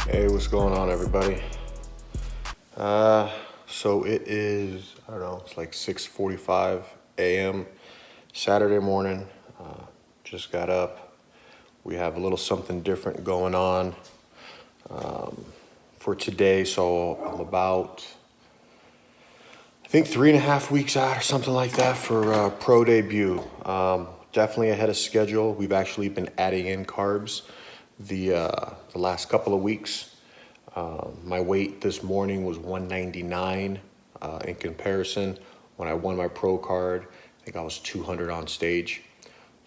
Hey, what's going on, everybody? So it is, I don't know, it's like 6:45 a.m. Saturday morning. Just got up. We have a little something different going on for today. So I'm about, I think 3.5 weeks out or something like that for pro debut. Definitely ahead of schedule. We've actually been adding in carbs the last couple of weeks. My weight this morning was 199. In comparison, when I won my pro card, I think I was 200 on stage.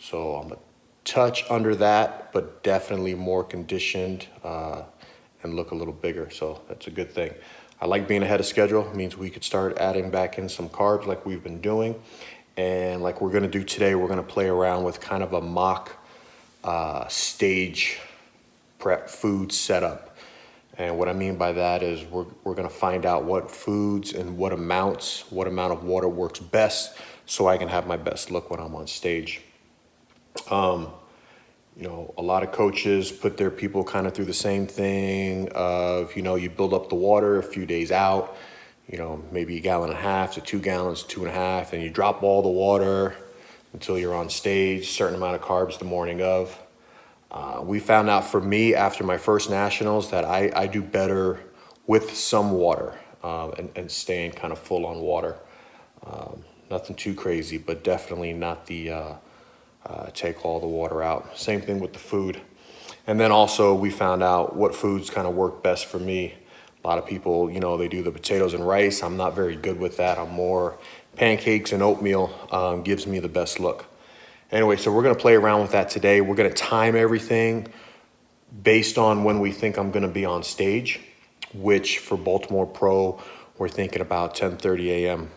So I'm a touch under that, but definitely more conditioned and look a little bigger. So that's a good thing. I like being ahead of schedule. It means we could start adding back in some carbs like we've been doing. And like we're gonna do today, we're gonna play around with kind of a mock stage prep food setup. And what I mean by that is we're gonna find out what foods and what amount of water works best so I can have my best look when I'm on stage. You know, a lot of coaches put their people kind of through the same thing of, you know, you build up the water a few days out, you know, maybe 1.5 gallons to 2 gallons, 2.5, and you drop all the water until you're on stage, certain amount of carbs the morning of. We found out for me after my first nationals that I do better with some water and staying kind of full on water. Nothing too crazy, but definitely not the take all the water out. Same thing with the food. And then also we found out what foods kind of work best for me. A lot of people, you know, they do the potatoes and rice. I'm not very good with that. I'm more pancakes and oatmeal gives me the best look. Anyway, so we're gonna play around with that today. We're gonna time everything based on when we think I'm gonna be on stage, which for Baltimore Pro, we're thinking about 10:30 a.m.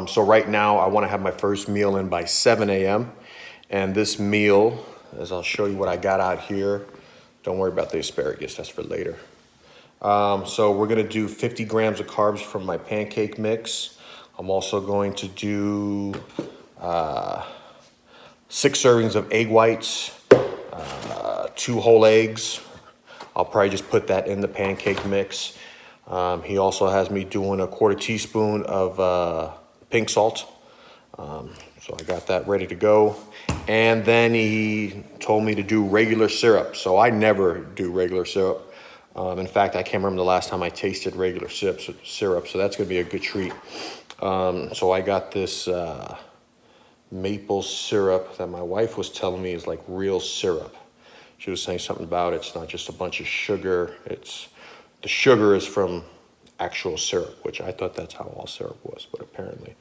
So right now I wanna have my first meal in by 7 a.m. And this meal, as I'll show you what I got out here, don't worry about the asparagus, that's for later. So we're gonna do 50 grams of carbs from my pancake mix. I'm also going to do 6 servings of egg whites, 2 whole eggs. I'll probably just put that in the pancake mix. He also has me doing 1/4 teaspoon of pink salt. So I got that ready to go. And then he told me to do regular syrup. So I never do regular syrup. In fact, I can't remember the last time I tasted regular syrup. So that's gonna be a good treat. So I got this maple syrup that my wife was telling me is like real syrup. She was saying something about it's not just a bunch of sugar. The sugar is from actual syrup, which I thought that's how all syrup was, but apparently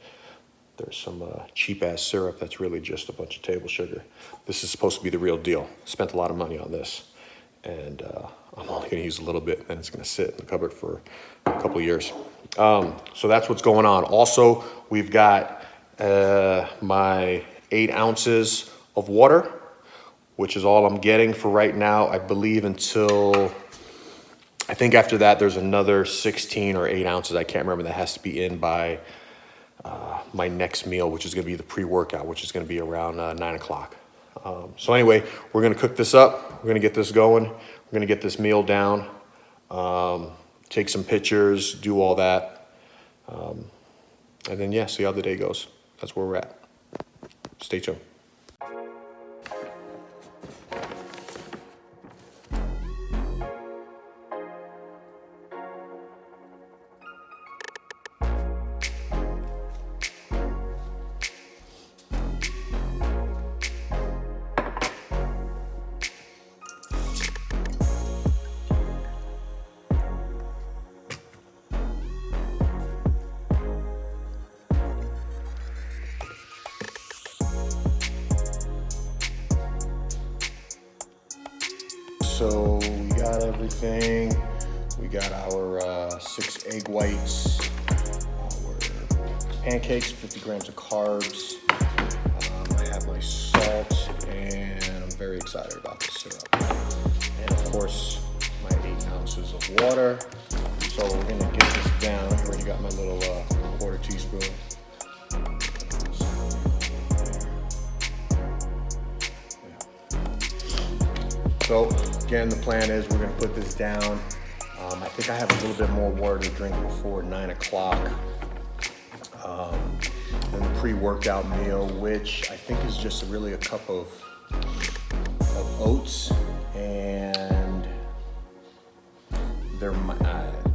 there's some cheap ass syrup that's really just a bunch of table sugar. This is supposed to be the real deal. Spent a lot of money on this, and I'm only gonna use a little bit, and it's gonna sit in the cupboard for a couple of years. So that's what's going on. Also, we've got my 8 ounces of water, which is all I'm getting for right now, I believe, until, I think after that there's another 16 or 8 ounces, I can't remember, that has to be in by my next meal, which is gonna be the pre-workout, which is gonna be around 9 o'clock. So anyway, we're gonna cook this up, we're gonna get this going, we're gonna get this meal down, take some pictures, do all that, and then yeah, see how the day goes. That's where we're at. Stay tuned. so we got everything. We got our 6 egg whites, our pancakes, 50 grams of carbs. I have my salt, and I'm very excited about this syrup. And of course, my 8 ounces of water. So we're gonna get this down. I already got my little quarter teaspoon. So again, the plan is we're gonna put this down. I think I have a little bit more water to drink before 9 o'clock. And the pre-workout meal, which I think is just really a cup of oats, and there might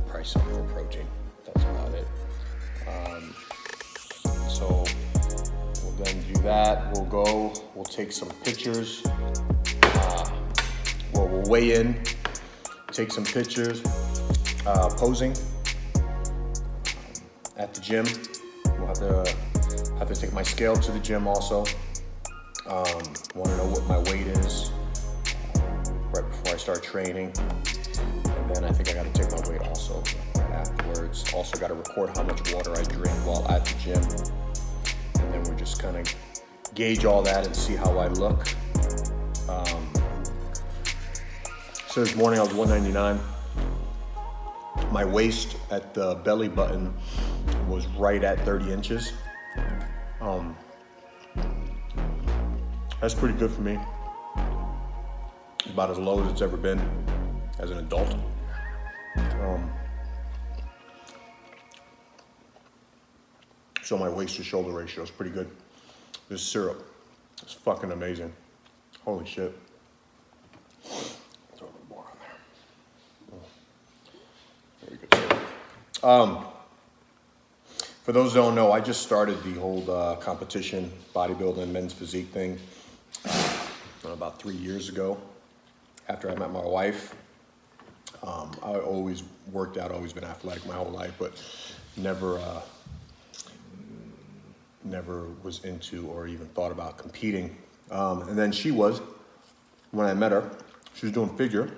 probably something for protein. That's about it. So we'll then do that. We'll take some pictures. We'll weigh in, take some pictures, posing at the gym. We'll have to take my scale to the gym also. Want to know what my weight is right before I start training. And then I think I got to take my weight also right afterwards. Also got to record how much water I drink while at the gym. And then we're just kind of gauge all that and see how I look. So this morning I was 199. My waist at the belly button was right at 30 inches. That's pretty good for me. About as low as it's ever been as an adult. So my waist to shoulder ratio is pretty good. This syrup is fucking amazing. Holy shit. Throw a little more on there. Very good syrup. For those who don't know, I just started the whole competition bodybuilding men's physique thing about 3 years ago after I met my wife. I always worked out, always been athletic my whole life, but never was into or even thought about competing. And then she was, when I met her, she was doing figure.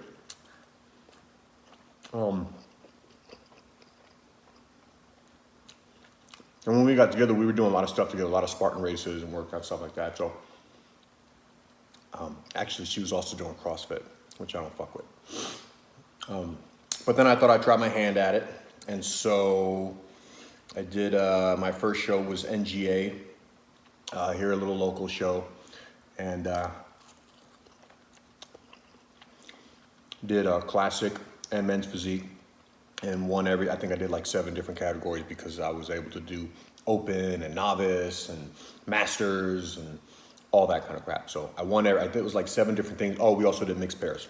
And when we got together, we were doing a lot of stuff together, a lot of Spartan races and workout stuff like that. So actually, she was also doing CrossFit, which I don't fuck with. But then I thought I'd try my hand at it. And so I did, my first show was NGA, here a little local show. And did a classic and men's physique. And won I think I did like 7 different categories because I was able to do open and novice and masters and all that kind of crap. So I won I think it was like 7 different things. Oh, we also did mixed pairs.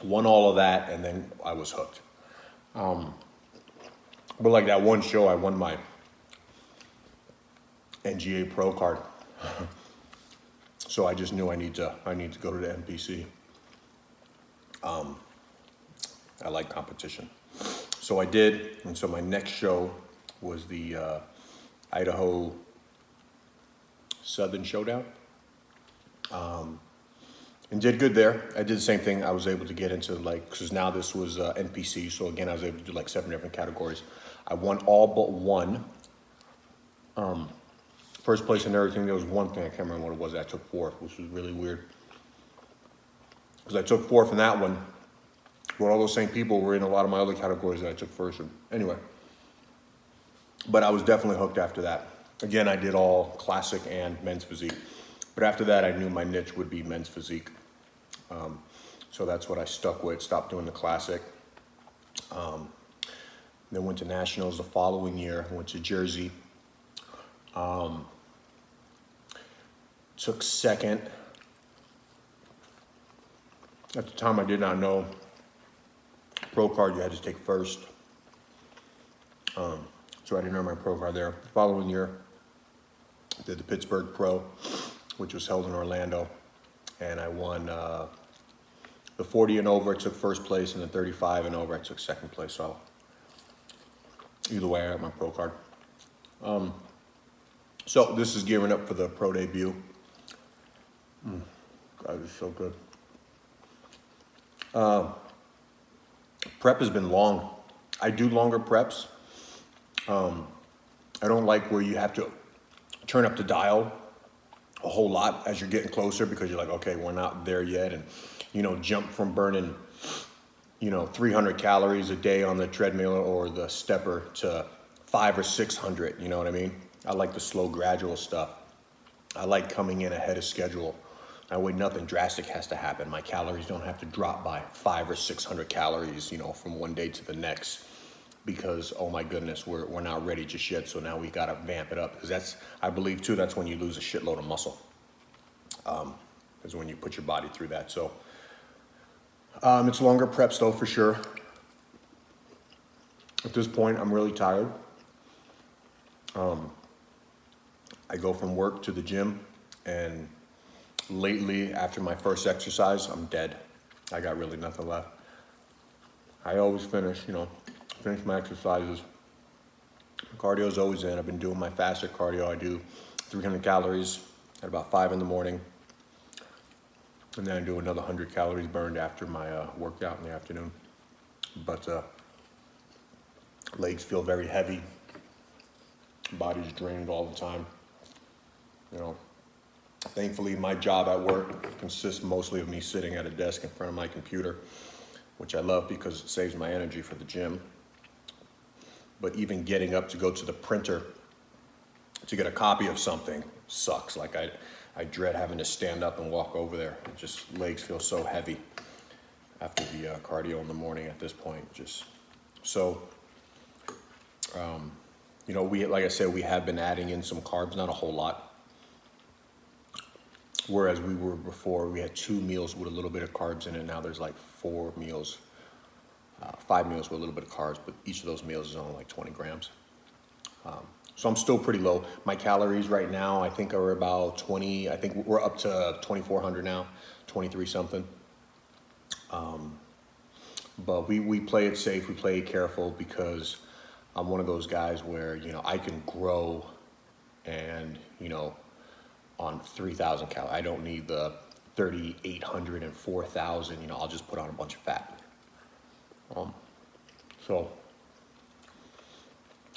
Won all of that, and then I was hooked. But like that one show, I won my NGA Pro card. So I just knew I need to go to the NPC. I like competition. So I did, and so my next show was the Idaho Southern Showdown. And did good there. I did the same thing. I was able to get into because now this was NPC, so again, I was able to do like 7 different categories. I won all but one. First place and everything. There was one thing, I can't remember what it was, that I took 4th, which was really weird. Because I took 4th in that one, but all those same people were in a lot of my other categories that I took 1st in. Anyway, but I was definitely hooked after that. Again, I did all classic and men's physique. But after that, I knew my niche would be men's physique. So that's what I stuck with, stopped doing the classic. Then went to nationals the following year, went to Jersey. Took 2nd. At the time, I did not know pro card you had to take 1st. So I didn't earn my pro card there. The following year, did the Pittsburgh Pro, which was held in Orlando, and I won the 40 and over. I took 1st place, and the 35 and over, I took 2nd place. So either way, I got my pro card. So this is gearing up for the pro debut. God, it's so good. Prep has been long. I do longer preps. I don't like where you have to turn up the dial a whole lot as you're getting closer, because you're like, okay, we're not there yet. And, you know, jump from burning, you know, 300 calories a day on the treadmill or the stepper to 500 or 600, you know what I mean? I like the slow, gradual stuff. I like coming in ahead of schedule. That way nothing drastic has to happen. My calories don't have to drop by 500 or 600 calories, you know, from one day to the next, because, oh my goodness, we're not ready just yet. So now we got to vamp it up, because that's, I believe too, that's when you lose a shitload of muscle, is when you put your body through that. So it's longer preps though, for sure. At this point, I'm really tired. I go from work to the gym, and lately, after my first exercise, I'm dead. I got really nothing left. I always finish my exercises. Cardio's always in. I've been doing my fasted cardio. I do 300 calories at about 5 in the morning. And then I do another 100 calories burned after my workout in the afternoon. But legs feel very heavy. Body's drained all the time. You know, thankfully my job at work consists mostly of me sitting at a desk in front of my computer, which I love because it saves my energy for the gym. But even getting up to go to the printer to get a copy of something sucks. Like I dread having to stand up and walk over there. It just, legs feel so heavy after the cardio in the morning at this point. Just so, you know, like I said, we have been adding in some carbs, not a whole lot. Whereas we were before, we had 2 meals with a little bit of carbs in it. Now there's like 4 meals, 5 meals with a little bit of carbs, but each of those meals is only like 20 grams. So I'm still pretty low. My calories right now, I think, are about 20. I think we're up to 2,400 now, 23 something. But we play it safe, we play it careful, because I'm one of those guys where, you know, I can grow and, you know, on 3,000 calories. I don't need the 3,800 and 4,000, you know, I'll just put on a bunch of fat. So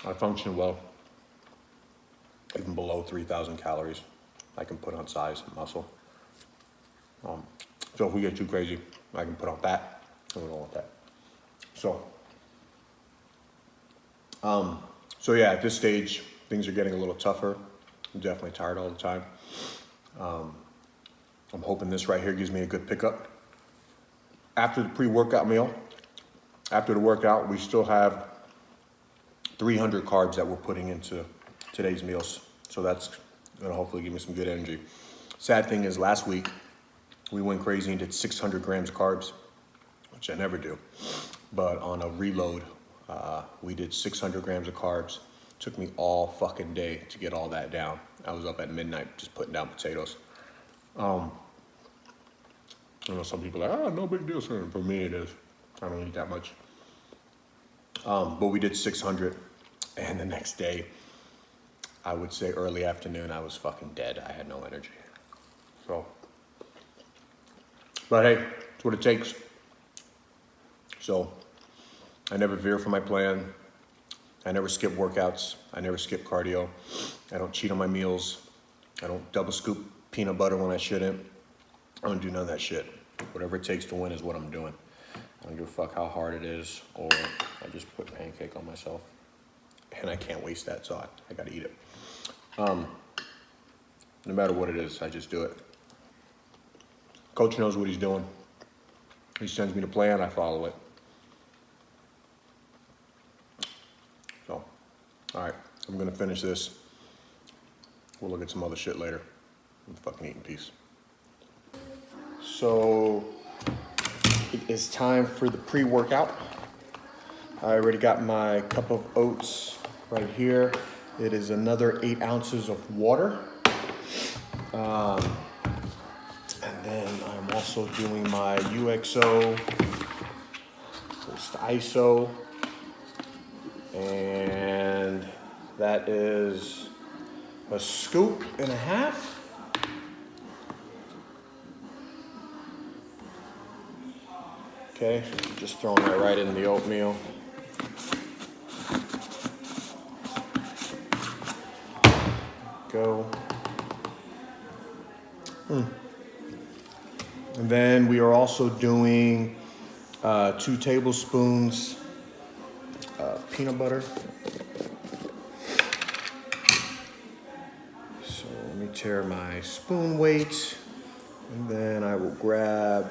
I function well. Even below 3,000 calories, I can put on size and muscle. So if we get too crazy, I can put on fat, and we don't want that. So yeah, at this stage, things are getting a little tougher. I'm definitely tired all the time. I'm hoping this right here gives me a good pickup. After the pre-workout meal, after the workout, we still have 300 carbs that we're putting into today's meals. So that's gonna hopefully give me some good energy. Sad thing is, last week, we went crazy and did 600 grams of carbs, which I never do. But on a reload, we did 600 grams of carbs. Took me all fucking day to get all that down. I was up at midnight just putting down potatoes. You know, some people are like, oh, no big deal, sir. For me, it is. I don't eat that much. But we did 600, and the next day, I would say early afternoon, I was fucking dead. I had no energy. So, but hey, it's what it takes. So, I never veer from my plan. I never skip workouts. I never skip cardio. I don't cheat on my meals. I don't double scoop peanut butter when I shouldn't. I don't do none of that shit. Whatever it takes to win is what I'm doing. I don't give a fuck how hard it is, or I just put pancake on myself. And I can't waste that, so I gotta eat it. No matter what it is, I just do it. Coach knows what he's doing. He sends me the plan, I follow it. So, all right, I'm gonna finish this. We'll look at some other shit later. I'm fucking eating peace. So, it is time for the pre-workout. I already got my cup of oats right here. It is another 8 ounces of water. And then I'm also doing my UXO, it's the ISO, and that is a scoop and a half. Okay, just throwing that right in the oatmeal. Go. And then we are also doing 2 tablespoons peanut butter. So let me tear my spoon weight, and then I will grab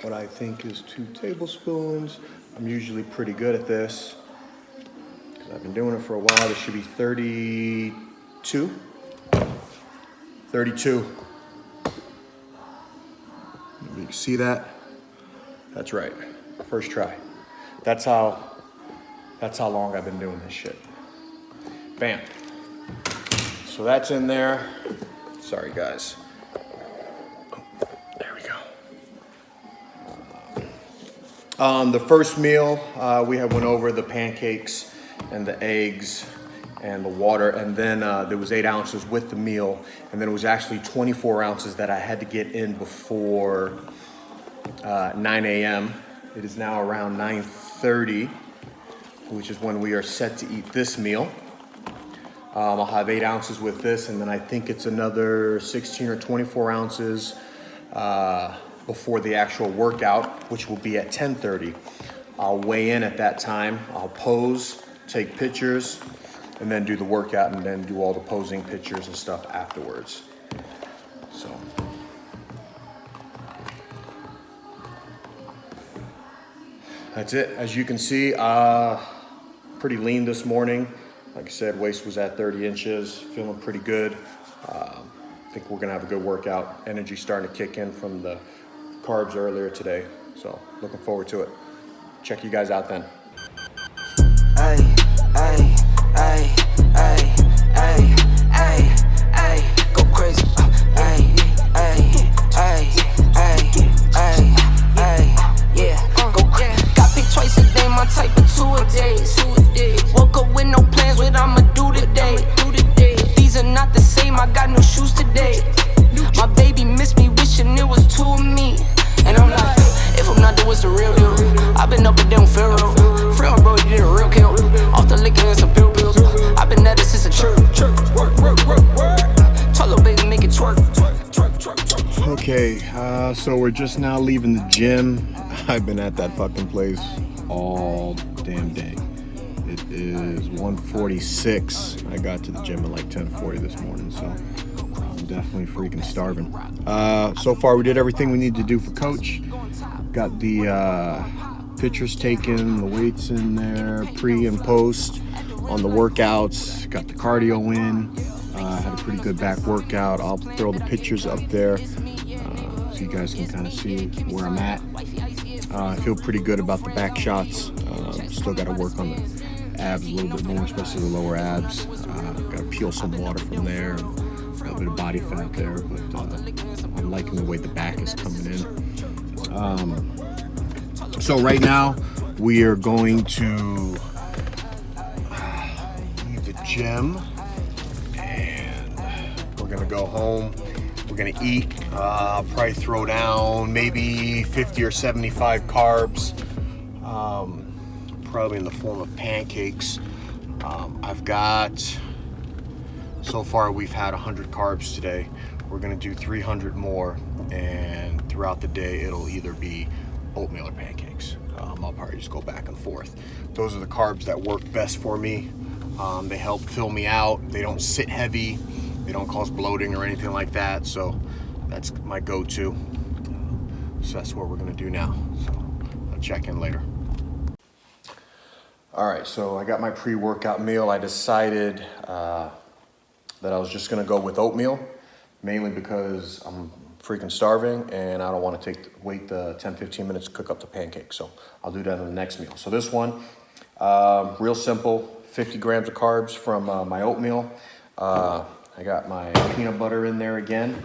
what I think is 2 tablespoons. I'm usually pretty good at this because I've been doing it for a while. This should be 32. 32. You can see that? That's right. First try. That's how long I've been doing this shit. Bam. So that's in there. Sorry, guys. There we go. The first meal, we had went over the pancakes and the eggs and the water, and then there was 8 ounces with the meal, and then it was actually 24 ounces that I had to get in before 9 a.m. It is now around 9:30, which is when we are set to eat this meal. I'll have 8 ounces with this, and then I think it's another 16 or 24 ounces before the actual workout, which will be at 10:30. I'll weigh in at that time. I'll pose, take pictures, and then do the workout, and then do all the posing pictures and stuff afterwards. So. That's it. As you can see, pretty lean this morning. Like I said, waist was at 30 inches, feeling pretty good. I think we're gonna have a good workout. Energy starting to kick in from the carbs earlier today. So looking forward to it. Check you guys out then. Ay, ay, ay, ay, ay, ay, ay, go crazy. Ay, ay, ay, ay, ay, ay, yeah, go crazy. Got picked twice a day, my type of 2 a day. Woke up with no plans, what I'ma do today. These are not the same, I got new shoes today. My baby missed me, wishing it was 2 of me. And I'm like, if I'm not, then what's the real deal? I've been up and down Pharaoh. Friend, bro, you did a real kill. Off the liquor and some pill pills. I've been at it since a church. Work. Tell little baby, make it twerk. Okay, so we're just now leaving the gym. I've been at that fucking place all damn day. It is 1:46. I got to the gym at like 10:40 this morning, so I'm definitely freaking starving. So far, we did everything we need to do for Coach. Got the pictures taken, the weights in there, pre and post on the workouts. Got the cardio in. Had a pretty good back workout. I'll throw the pictures up there so you guys can kind of see where I'm at. I feel pretty good about the back shots. Still got to work on the abs a little bit more, especially the lower abs. Got to peel some water from there. A little bit of body fat there, but I'm liking the way the back is coming in. So right now we are going to leave the gym and we're gonna go home. We're gonna eat. I'll probably throw down maybe 50 or 75 carbs, probably in the form of pancakes. I've got, so far we've had 100 carbs today. We're gonna do 300 more, and throughout the day it'll either be oatmeal or pancakes. I'll probably just go back and forth. Those are the carbs that work best for me. They help fill me out. They don't sit heavy. They don't cause bloating or anything like that. So that's my go-to. So that's what we're gonna do now. So I'll check in later. All right, so I got my pre-workout meal. I decided that I was just gonna go with oatmeal, mainly because I'm freaking starving and I don't want to wait the 10-15 minutes to cook up the pancakes. So I'll do that in the next meal. So this one, real simple, 50 grams of carbs from my oatmeal. I got my peanut butter in there again.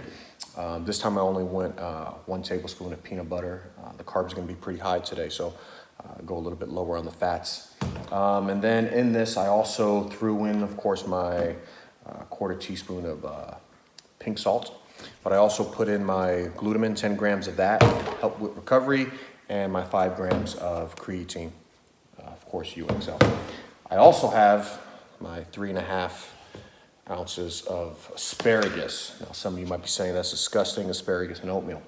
This time I only went 1 tablespoon of peanut butter. The carbs are gonna be pretty high today, so go a little bit lower on the fats. And then in this, I also threw in, of course, my 1/4 teaspoon of pink salt. But I also put in my glutamine, 10 grams of that, help with recovery, and my 5 grams of creatine, of course UXO. I also have my 3.5 ounces of asparagus. Now some of you might be saying that's disgusting, asparagus and oatmeal.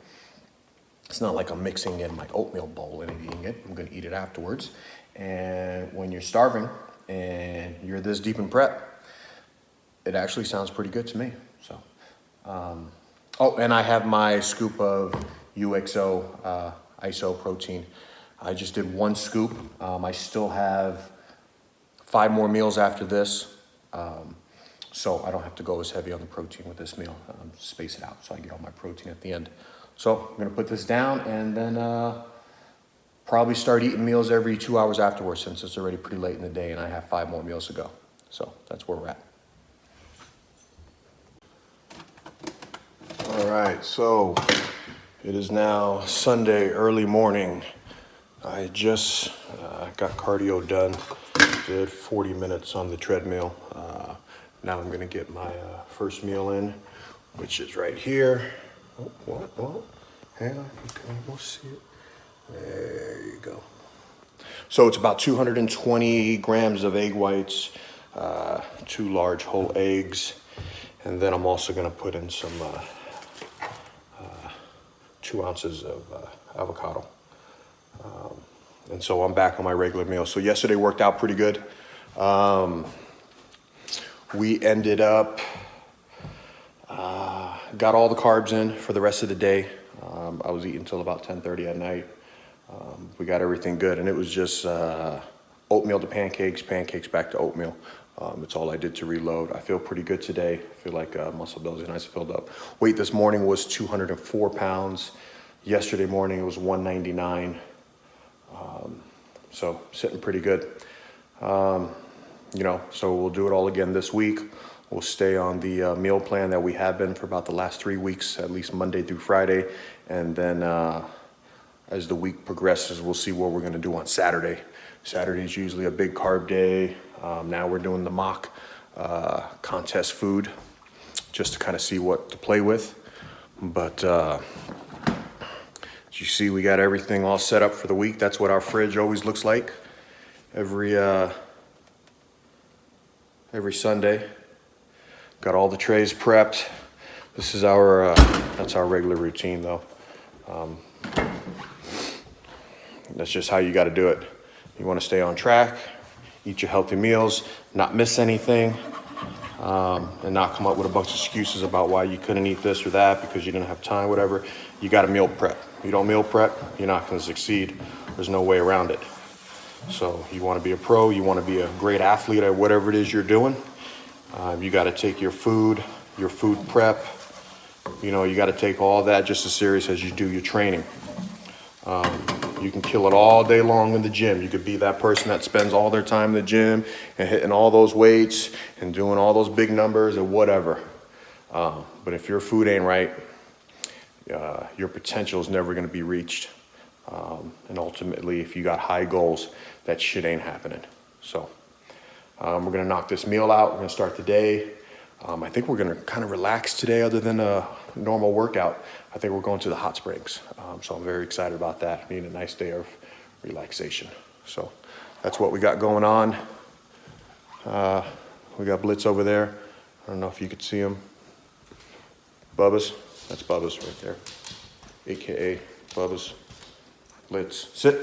It's not like I'm mixing in my oatmeal bowl and eating it. I'm gonna eat it afterwards. And when you're starving and you're this deep in prep, it actually sounds pretty good to me. So, oh, and I have my scoop of UXO ISO protein. I just did 1 scoop. I still have 5 more meals after this. So I don't have to go as heavy on the protein with this meal. Space it out so I get all my protein at the end. So I'm gonna put this down and then probably start eating meals every 2 hours afterwards, since it's already pretty late in the day and I have 5 more meals to go. So that's where we're at. All right, so it is now Sunday early morning. I just got cardio done, did 40 minutes on the treadmill. Now I'm gonna get my first meal in, which is right here. Oh, hang on, you can almost see it. There you go. So it's about 220 grams of egg whites, 2 large whole eggs, and then I'm also gonna put in some 2 ounces of avocado. And so I'm back on my regular meal. So yesterday worked out pretty good. We ended up, got all the carbs in for the rest of the day. I was eating until about 10:30 at night. We got everything good, and it was just oatmeal to pancakes, pancakes back to oatmeal. It's all I did to reload. I feel pretty good today. I feel like muscle belly is nice and filled up. Weight this morning was 204 pounds. Yesterday morning it was 199. So sitting pretty good. You know, so we'll do it all again this week. We'll stay on the meal plan that we have been for about the last 3 weeks, at least Monday through Friday. And then as the week progresses, we'll see what we're gonna do on Saturday. Saturday is usually a big carb day. Now we're doing the mock contest food, just to kind of see what to play with. But as you see, we got everything all set up for the week. That's what our fridge always looks like every Sunday. Got all the trays prepped. This is our, that's our regular routine though. That's just how you gotta do it. You wanna stay on track, eat your healthy meals, not miss anything, and not come up with a bunch of excuses about why you couldn't eat this or that because you didn't have time, whatever. You gotta meal prep. You don't meal prep, you're not gonna succeed. There's no way around it. So you wanna be a pro, you wanna be a great athlete at whatever it is you're doing. You gotta take your food prep. You know, you gotta take all that just as serious as you do your training. You can kill it all day long in the gym. You could be that person that spends all their time in the gym and hitting all those weights and doing all those big numbers or whatever. But if your food ain't right, your potential is never gonna be reached. And ultimately, if you got high goals, that shit ain't happening. So we're gonna knock this meal out. We're gonna start the day. I think we're gonna kind of relax today other than a normal workout. I think we're going to the hot springs. So I'm very excited about that. Being a nice day of relaxation. So that's what we got going on. We got Blitz over there. I don't know if you could see him. Bubba's, that's Bubba's right there. AKA Bubba's. Blitz, sit.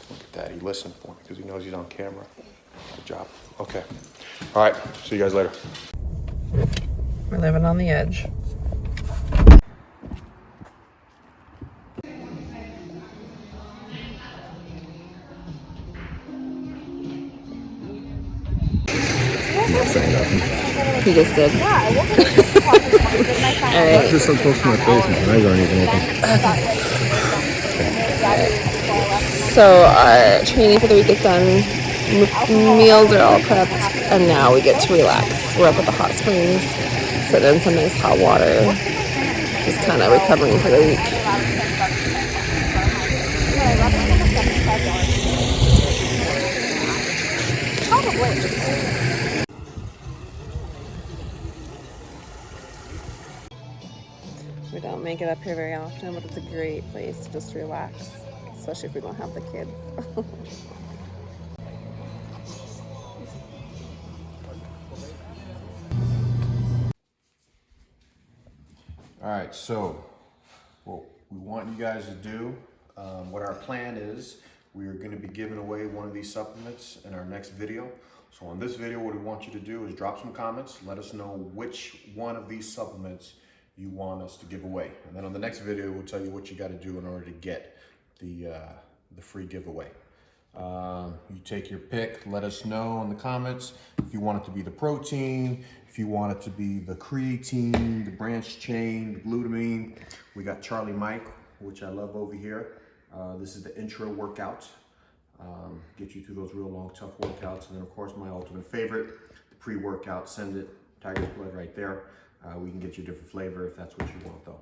Look at that, he listened for me because he knows he's on camera. Good job, okay. All right, see you guys later. We're living on the edge. He just did. Alright. Just so close to my face, my eyes aren't even open. So our training for the week is done. Meals are all prepped, and now we get to relax. We're up at the hot springs, sitting in some nice hot water, just kind of recovering for the week. We don't can't get up here very often, but it's a great place to just relax, especially if we don't have the kids. All right, so what we want you guys to do, what our plan is, we are gonna be giving away one of these supplements in our next video. So on this video, what we want you to do is drop some comments, let us know which one of these supplements you want us to give away. And then on the next video, we'll tell you what you gotta do in order to get the free giveaway. You take your pick, let us know in the comments if you want it to be the protein, if you want it to be the creatine, the branched chain, the glutamine. We got Charlie Mike, which I love over here. This is the intro workout. Get you through those real long, tough workouts. And then of course, my ultimate favorite, the pre-workout, Send It, Tiger's Blood right there. We can get you a different flavor if that's what you want though.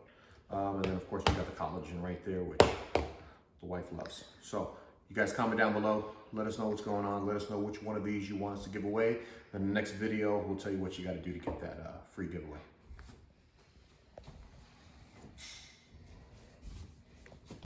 And then of course, we got the collagen right there, which the wife loves. So you guys comment down below, let us know what's going on, let us know which one of these you want us to give away. In the next video, we'll tell you what you gotta do to get that free giveaway.